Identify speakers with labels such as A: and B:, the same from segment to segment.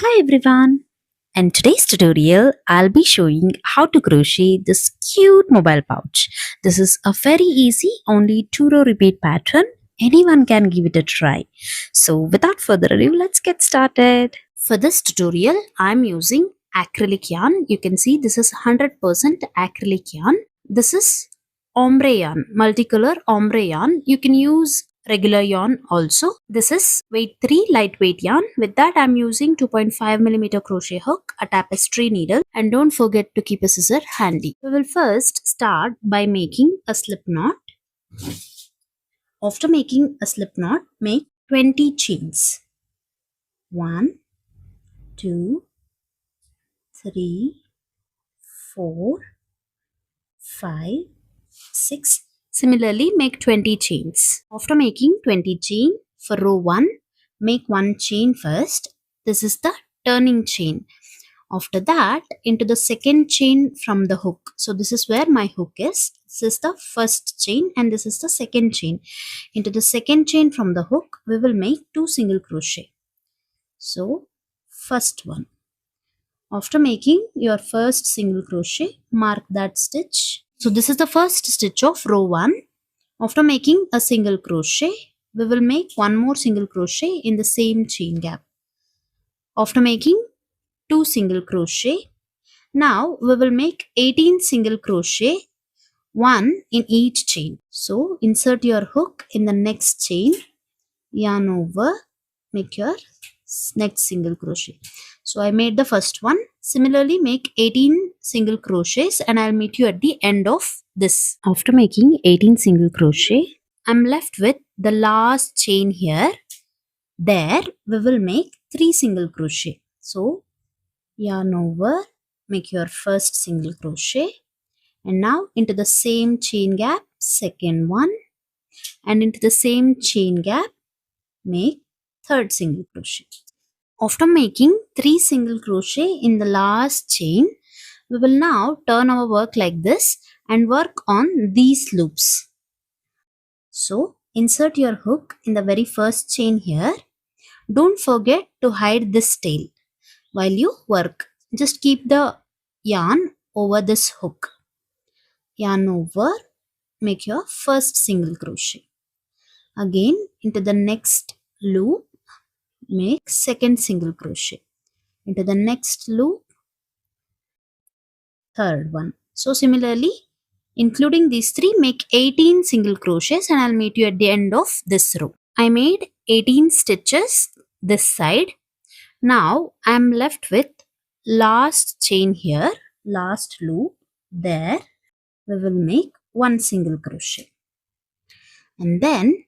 A: Hi everyone! In today's tutorial, I'll be showing how to crochet this cute mobile pouch. This is a very easy, only 2-row repeat pattern. Anyone can give it a try. So without further ado, let's get started. For this tutorial, I'm using acrylic yarn. You can see this is 100% acrylic yarn. This is ombre yarn, multicolor ombre yarn. You can use regular yarn also. This is weight 3 lightweight yarn. With that I'm using 2.5 mm crochet hook, a tapestry needle, and don't forget to keep a scissor handy. We will first start by making a slip knot. After making a slip knot, make 20 chains. 1, 2, 3, 4, 5, 6. Similarly, make 20 chains. After making 20 chain, for row 1, make 1 chain first. This is the turning chain. After that, into the second chain from the hook. So this is where my hook is. This is the first chain and this is the second chain. Into the second chain from the hook, we will make 2 single crochet. So, first one. After making your first single crochet, mark that stitch. So this is the first stitch of row 1. After making a single crochet, we will make one more single crochet in the same chain gap. After making 2 single crochet, now we will make 18 single crochet, 1 in each chain. So insert your hook in the next chain, yarn over, make your next single crochet. So I made the first one. Similarly, make 18 single crochets and I'll meet you at the end of this. After making 18 single crochet, I'm left with the last chain here. There we will make 3 single crochet. So yarn over, make your first single crochet, and now into the same chain gap, second one, and into the same chain gap, make third single crochet. After making 3 single crochet in the last chain, we will now turn our work like this and work on these loops. So insert your hook in the very first chain here. Don't forget to hide this tail while you work. Just keep the yarn over this hook. Yarn over, make your first single crochet. Again into the next loop, make second single crochet. Into the next loop, third one. So similarly, including these 3, make 18 single crochets and I'll meet you at the end of this row. I made 18 stitches this side. Now I am left with last chain here, last loop. There we will make 1 single crochet. And then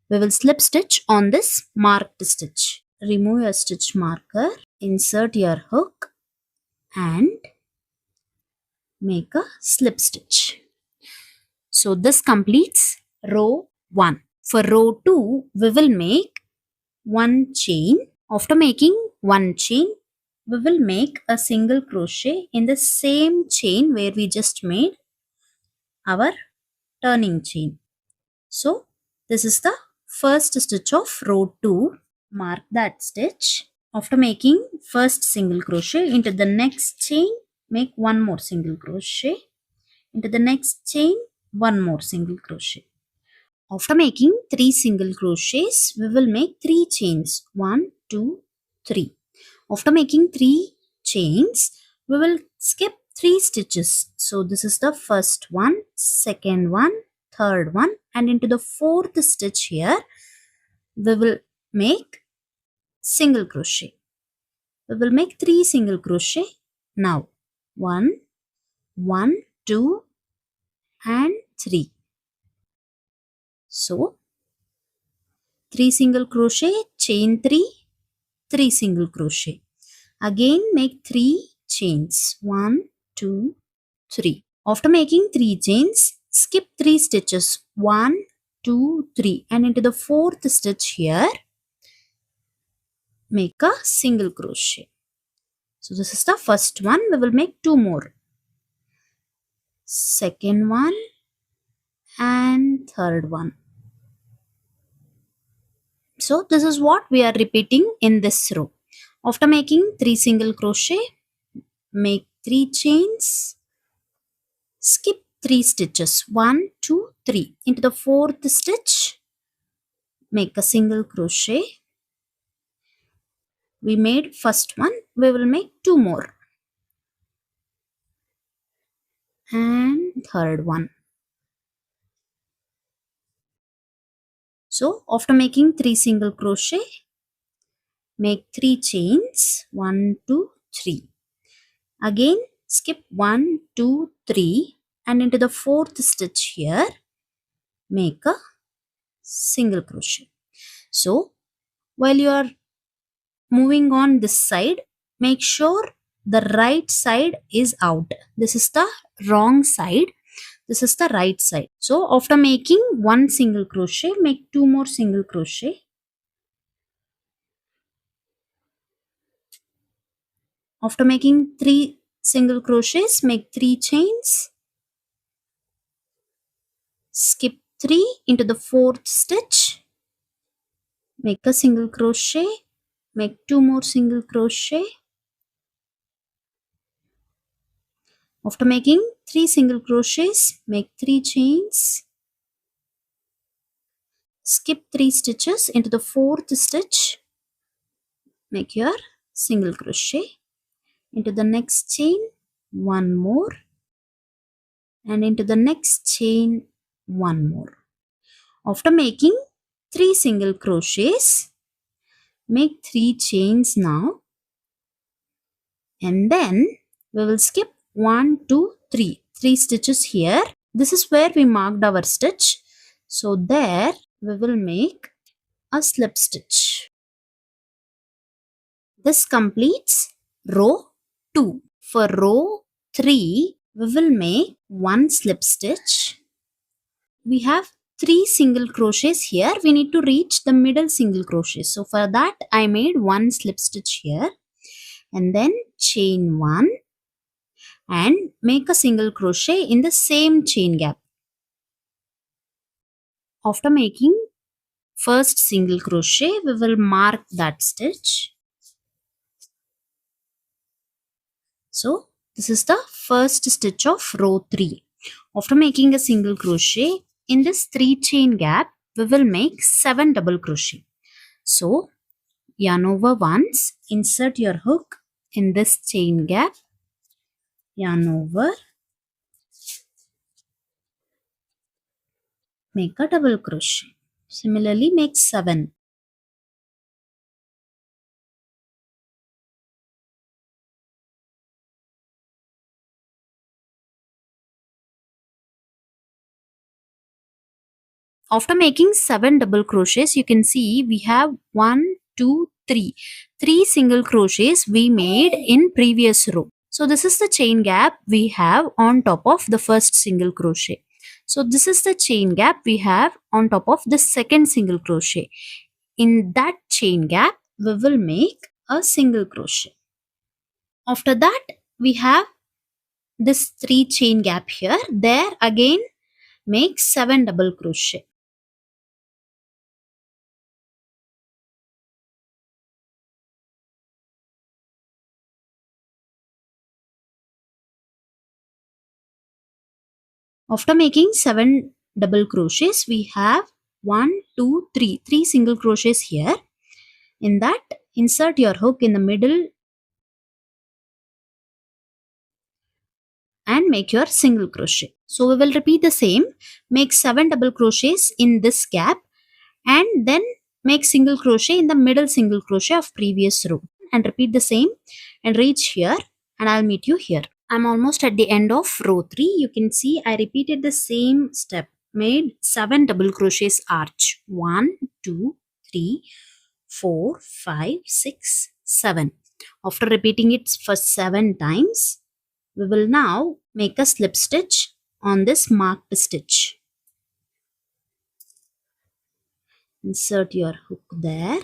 A: we will slip stitch on this marked stitch. Remove your stitch marker, insert your hook and make a slip stitch. So this completes row 1. For row 2, we will make 1 chain. After making 1 chain, we will make a single crochet in the same chain where we just made our turning chain. So this is the first stitch of row 2. Mark that stitch. After making first single crochet, into the next chain, make 1 more single crochet. Into the next chain, 1 more single crochet. After making 3 single crochets, we will make 3 chains. 1, 2, 3. After making 3 chains, we will skip 3 stitches. So this is the first one, second one, third one, and into the fourth stitch here, we will make single crochet. We will make 3 single crochet now. 1, 1, 2, and 3. So 3 single crochet, chain 3, 3 single crochet. Again make 3 chains. 1, 2, 3. After making 3 chains, skip 3 stitches. 1, 2, 3, and into the fourth stitch here, make a single crochet. So this is the first one. We will make 2 more. Second one and third one. So this is what we are repeating in this row. After making 3 single crochet, make 3 chains, skip 3 stitches, 1, 2, 3. Into the 4th stitch, make a single crochet. We made first one, we will make 2 more. And third one. So after making 3 single crochet, make 3 chains, 1, 2, 3. Again skip 1, 2, 3 and into the 4th stitch here, make a single crochet. So while you are moving on this side, make sure the right side is out. This is the wrong side. This is the right side. So after making 1 single crochet, make 2 more single crochet. After making 3 single crochets, make 3 chains. Skip 3 into the 4th stitch. Make a single crochet. Make 2 more single crochet. After making 3 single crochets, make 3 chains. Skip 3 stitches into the 4th stitch. Make your single crochet. Into the next chain, 1 more. And into the next chain, 1 more. After making 3 single crochets, make 3 chains now. And then we will skip 1, 2, 3. 3 stitches here. This is where we marked our stitch. So there we will make a slip stitch. This completes row 2. For row 3, we will make 1 slip stitch. We have 3 single crochets here. We need to reach the middle single crochet. So for that I made 1 slip stitch here. And then chain 1 and make a single crochet in the same chain gap. After making first single crochet, we will mark that stitch. So this is the first stitch of row 3. After making a single crochet, in this 3 chain gap, we will make 7 double crochet. So yarn over once, insert your hook in this chain gap, yarn over, make a double crochet. Similarly, make 7. After making 7 double crochets, you can see we have 1, 2, 3. 3 single crochets we made in previous row. So this is the chain gap we have on top of the first single crochet. So this is the chain gap we have on top of the second single crochet. In that chain gap, we will make a single crochet. After that, we have this 3 chain gap here. There again, make 7 double crochet. After making 7 double crochets, we have 1, 2, 3. 3 single crochets here. In that, insert your hook in the middle and make your single crochet. So we will repeat the same. Make 7 double crochets in this gap and then make single crochet in the middle single crochet of previous row. And repeat the same and reach here and I'll meet you here. I'm almost at the end of row 3. You can see I repeated the same step. Made 7 double crochets arch. 1, 2, 3, 4, 5, 6, 7. After repeating it for 7 times, we will now make a slip stitch on this marked stitch. Insert your hook there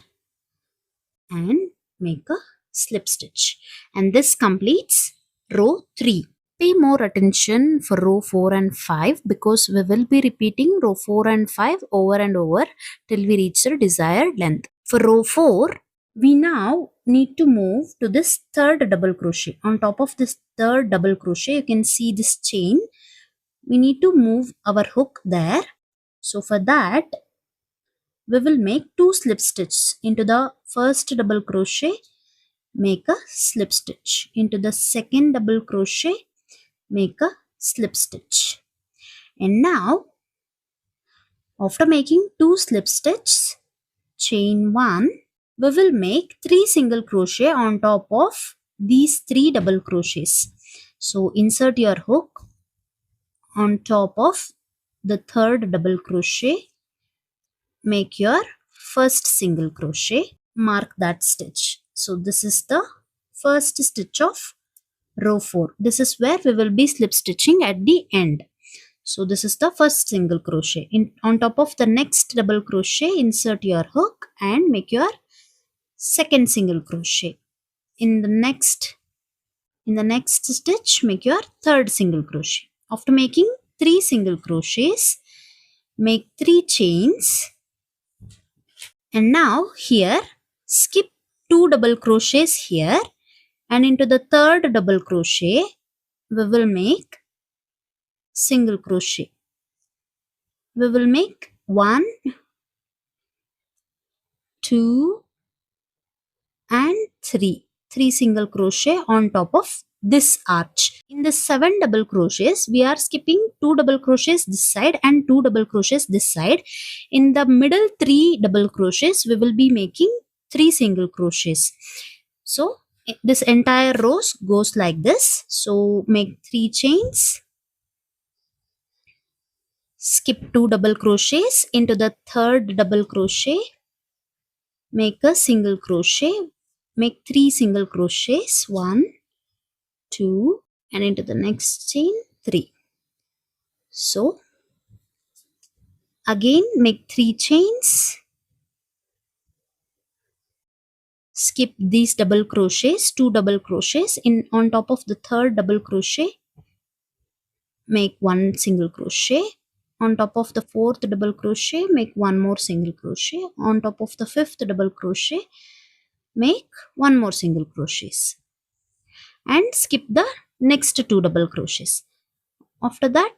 A: and make a slip stitch. And this completes row 3. Pay more attention for row 4 and 5 because we will be repeating row 4 and 5 over and over till we reach the desired length. For row 4, We now need to move to this third double crochet. On top of this third double crochet, you can see this chain. We need to move our hook there. So for that, we will make 2 slip stitches into the first double crochet. Make a slip stitch into the second double crochet. Make a slip stitch. And now, after making 2 slip stitches, chain 1, we will make 3 single crochet on top of these 3 double crochets. So insert your hook on top of the third double crochet. Make your first single crochet. Mark that stitch. So this is the first stitch of row 4. This is where we will be slip stitching at the end. So this is the first single crochet. On top of the next double crochet, insert your hook and make your second single crochet. In the next stitch, make your third single crochet. After making 3 single crochets, make 3 chains. And now here, skip 2 double crochets here, and into the third double crochet, we will make single crochet. We will make 1, 2, and 3 single crochet on top of this arch. In the 7 double crochets, we are skipping 2 double crochets this side and 2 double crochets this side. In the middle 3 double crochets, we will be making 3 single crochets. So this entire row goes like this. So make 3 chains, skip 2 double crochets into the third double crochet, make a single crochet, make 3 single crochets, 1, 2, and into the next chain 3. So again make 3 chains, skip these double crochets, 2 double crochets on top of the third double crochet, make 1 single crochet. On top of the fourth double crochet, make 1 more single crochet. On top of the fifth double crochet, make 1 more single crochets. And skip the next 2 double crochets. After that,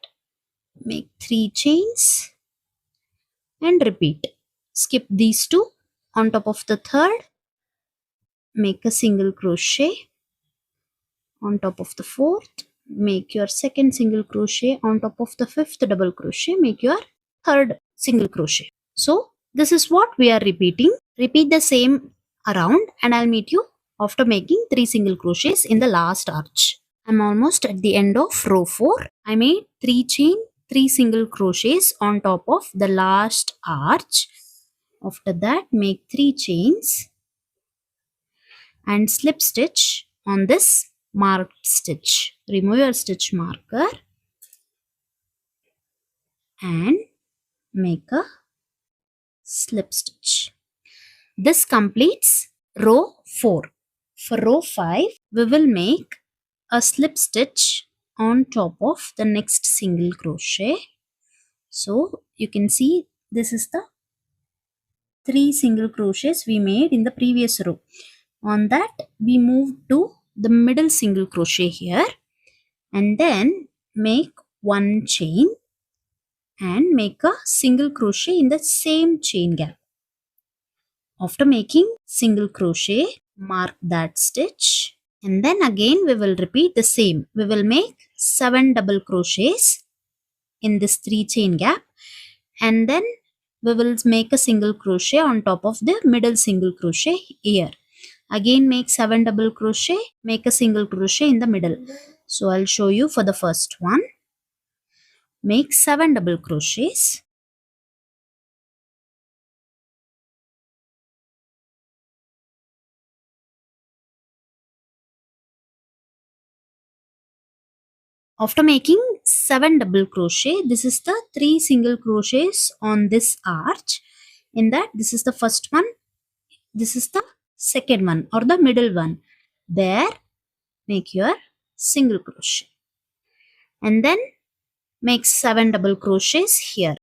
A: make 3 chains and repeat. Skip these 2. On top of the third, make a single crochet. On top of the fourth, make your second single crochet. On top of the fifth double crochet, make your third single crochet. So this is what we are repeating. Repeat the same around, and I'll meet you after making 3 single crochets in the last arch. I'm almost at the end of row 4. I made 3 chain, 3 single crochets on top of the last arch. After that, make 3 chains and slip stitch on this marked stitch. Remove your stitch marker and make a slip stitch. This completes row 4. For row 5, we will make a slip stitch on top of the next single crochet. So you can see this is the 3 single crochets we made in the previous row. On that, we move to the middle single crochet here, and then make 1 chain and make a single crochet in the same chain gap. After making single crochet, mark that stitch, and then again we will repeat the same. We will make 7 double crochets in this 3 chain gap, and then we will make a single crochet on top of the middle single crochet here. Again make 7 double crochet, make a single crochet in the middle. So I'll show you for the first one. Make 7 double crochets. After making 7 double crochet, this is the 3 single crochets on this arch. In that, this is the first one, this is the second one or the middle one. There, make your single crochet. And then make 7 double crochets here.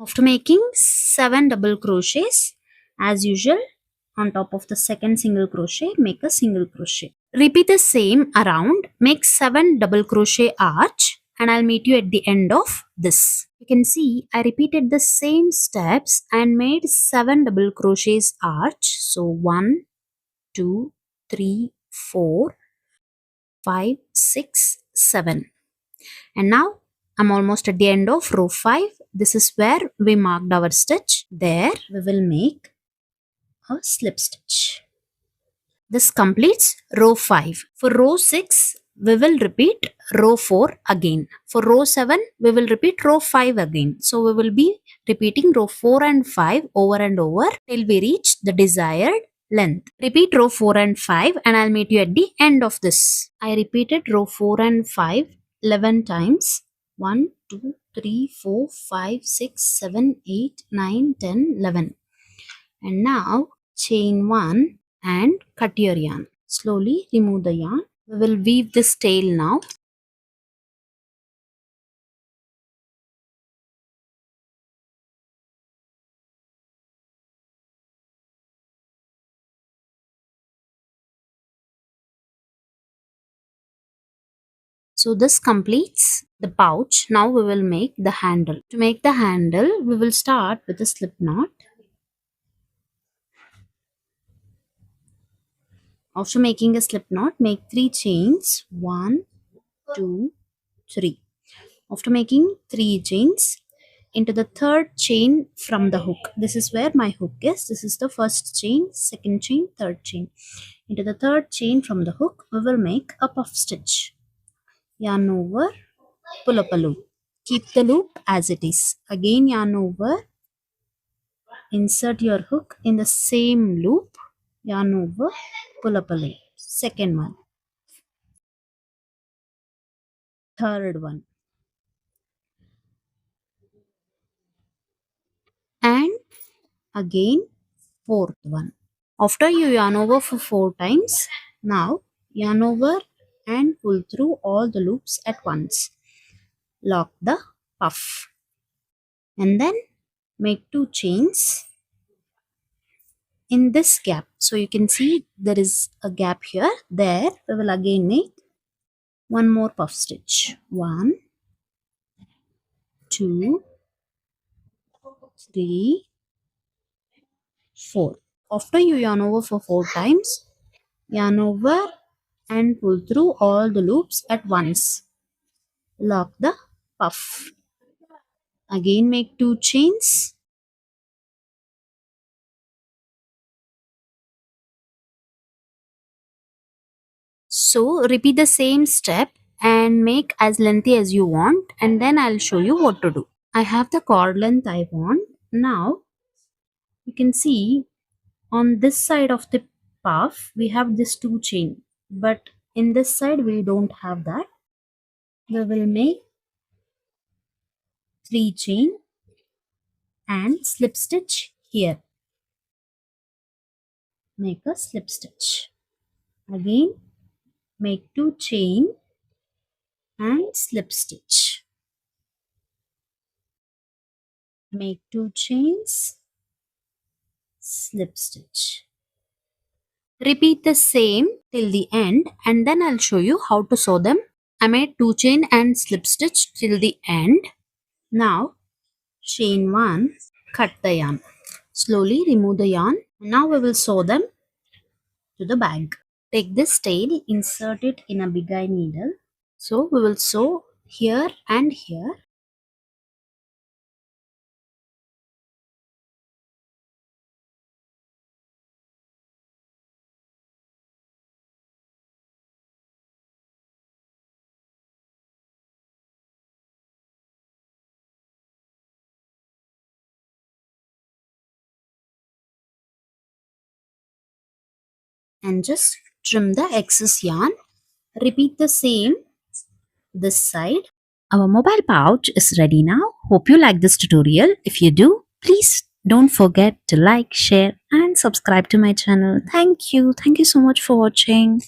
A: After making 7 double crochets, as usual, on top of the second single crochet, make a single crochet. Repeat the same around, make 7 double crochet arch, and I'll meet you at the end of this. You can see I repeated the same steps and made 7 double crochets arch. So 1, 2, 3, 4, 5, 6, 7. And now I'm almost at the end of row 5. This is where we marked our stitch. There we will make a slip stitch. This completes row 5. For row 6, we will repeat row 4 again. For row 7, we will repeat row 5 again. So we will be repeating row 4 and 5 over and over till we reach the desired length. Repeat row 4 and 5 and I'll meet you at the end of this. I repeated row 4 and 5 11 times. 1, 2, 3, 4, 5, 6, 7, 8, 9, 10, 11. And now chain 1 and cut your yarn. Slowly remove the yarn. We will weave this tail now. So this completes the pouch. Now we will make the handle. To make the handle, we will start with a slip knot. After making a slip knot, make 3 chains. 1, 2, 3. After making 3 chains, into the third chain from the hook. This is where my hook is. This is the first chain, second chain, third chain. Into the third chain from the hook, we will make a puff stitch. Yarn over, pull up a loop. Keep the loop as it is. Again yarn over, insert your hook in the same loop, yarn over, pull up a loop. Second one, third one, and again fourth one. After you yarn over for 4 times, now yarn over and pull through all the loops at once. Lock the puff and then make 2 chains in this gap. So you can see there is a gap here. There we will again make one more puff stitch. 1, 2, 3, 4. After you yarn over for 4 times, yarn over and pull through all the loops at once. Lock the puff. Again make 2 chains. So repeat the same step and make as lengthy as you want, and then I'll show you what to do. I have the cord length I want. Now you can see on this side of the puff we have this 2 chain, but in this side we don't have that. We will make 3 chain and slip stitch here. Make a slip stitch. Again make 2 chain and slip stitch. Make 2 chains, slip stitch. Repeat the same till the end and then I'll show you how to sew them. I made 2 chain and slip stitch till the end. Now chain 1, cut the yarn. Slowly remove the yarn. Now we will sew them to the bag. Take this tail, insert it in a big eye needle. So we will sew here and here. And just trim the excess yarn. Repeat the same this side. Our mobile pouch is ready now. Hope you like this tutorial. If you do, please don't forget to like, share and subscribe to my channel. Thank you. Thank you so much for watching.